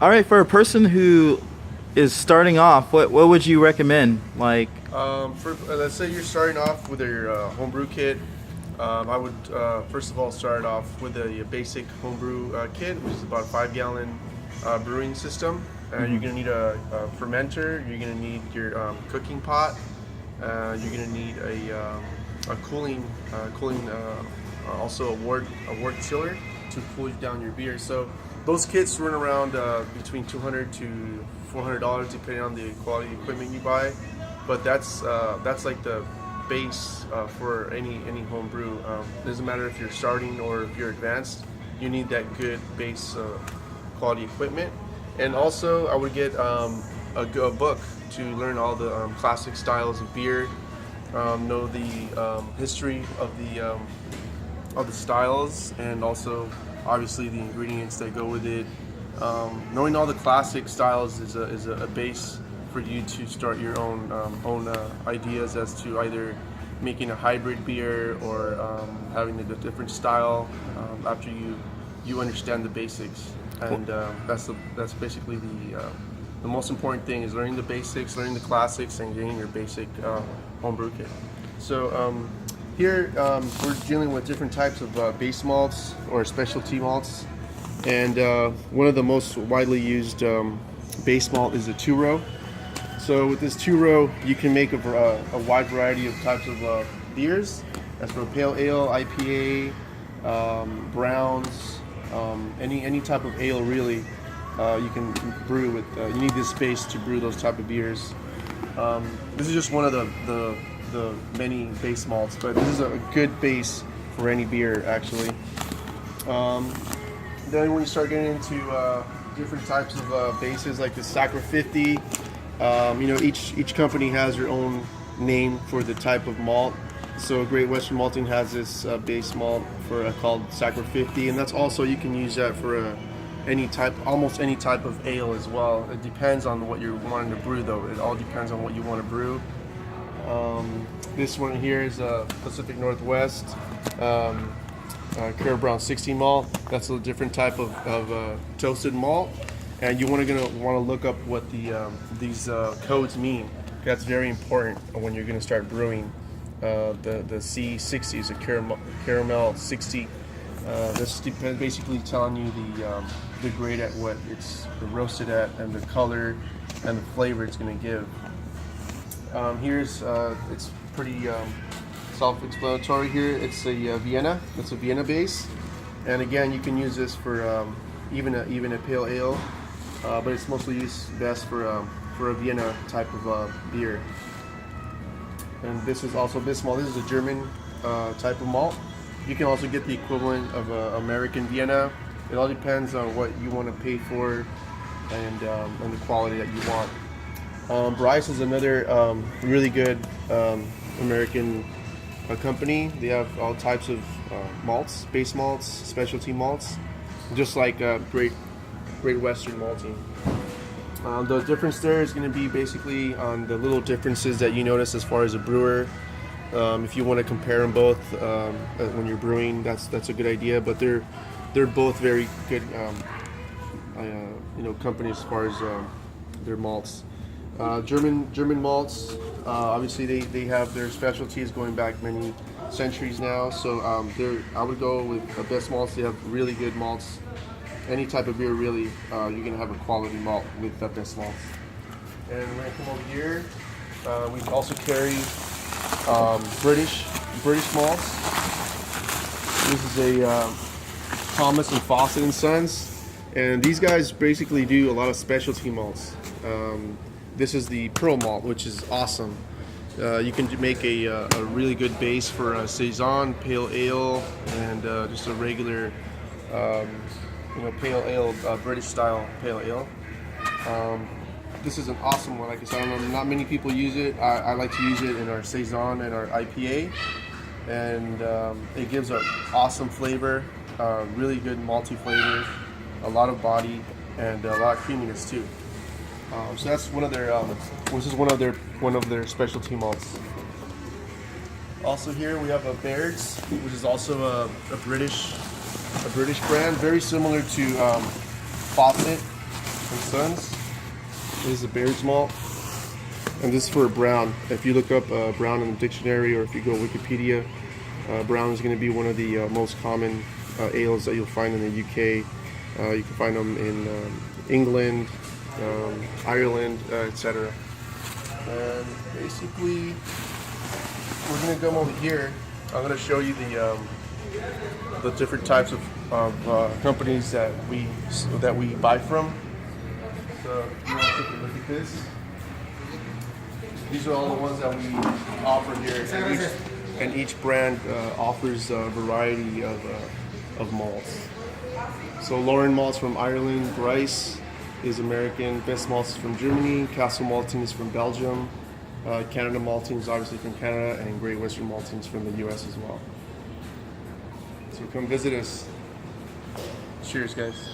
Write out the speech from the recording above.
All right, for a person who is starting off, what would you recommend? Like, Let's say you're starting off with your homebrew kit. I would first of all start off with a basic homebrew kit, which is about a 5-gallon brewing system. You're gonna need a fermenter. You're gonna need your cooking pot. You're gonna need a cooling, also a wort chiller to cool down your beer. So those kits run around between $200 to $400 depending on the quality equipment you buy. But that's like the base for any home brew. Doesn't matter if you're starting or if you're advanced. You need that good base quality equipment. And also, I would get a book to learn all the classic styles of beer, know the history of the styles, and also obviously the ingredients that go with it. Knowing all the classic styles is a base for you to start your own ideas as to either making a hybrid beer or having a different style after you understand the basics. And that's basically the most important thing is learning the basics, learning the classics, and getting your basic homebrew kit. So here we're dealing with different types of base malts or specialty malts, and one of the most widely used base malt is a two-row. So with this two-row, you can make a wide variety of types of beers. That's for pale ale, IPA, browns. Any type of ale really you can brew with. You need this space to brew those type of beers. This is just one of the many base malts, but this is a good base for any beer actually. Then when you start getting into different types of bases like the Sacra 50, each company has their own name for the type of malt. So Great Western Malting has this base malt called Sacra 50, and that's also, you can use that for almost any type of ale as well. It depends on what you're wanting to brew though. It all depends on what you want to brew. This one here is Pacific Northwest Carol Brown 60 malt. That's a different type of toasted malt, and you're gonna want to look up what these codes mean. That's very important when you're gonna start brewing. The C60 is a caramel 60. This depends, basically telling you the grade at what it's roasted at and the color and the flavor it's going to give. Here's it's pretty self-explanatory here. It's a Vienna. It's a Vienna base, and again, you can use this for even a pale ale, but it's mostly used best for a Vienna type of beer. And this is also this malt. This is a German type of malt. You can also get the equivalent of American Vienna. It all depends on what you want to pay for and the quality that you want. Bryce is another really good American company. They have all types of malts, base malts, specialty malts, just like Great Western Malting. The difference there is going to be basically on the little differences that you notice as far as a brewer. If you want to compare them both when you're brewing, that's a good idea. But they're both very good, companies as far as their malts. German malts, obviously they have their specialties going back many centuries now. So I would go with the best malts. They have really good malts. Any type of beer, really, you're gonna have a quality malt with the best malts. And we're gonna come over here. We also carry British malts. This is a Thomas and Fawcett and Sons, and these guys basically do a lot of specialty malts. This is the Pearl malt, which is awesome. You can make a really good base for a saison, pale ale, and just a regular pale ale, British style pale ale. This is an awesome one. Like I said, I don't know, not many people use it. I like to use it in our saison and our IPA, and it gives an awesome flavor, really good malty flavor, a lot of body, and a lot of creaminess too. So that's one of their. This is one of their specialty malts. Also here we have a Baird's, which is also a British brand, very similar to Fawcett. and Sons. This is a Baird's malt, and this is for a brown. If you look up brown in the dictionary, or if you go Wikipedia, brown is going to be one of the most common ales that you'll find in the UK. You can find them in England, Ireland, etc. And basically, we're going to come over here. I'm going to show you the different types of companies that we buy from. So if you want to take a look at this. These are all the ones that we offer here, and each brand offers a variety of malts. So Lauren Malts from Ireland, Bryce is American, Best Malts is from Germany, Castle Malting is from Belgium, Canada Malting is obviously from Canada, and Great Western Malting is from the US as well. So come visit us. Cheers, guys.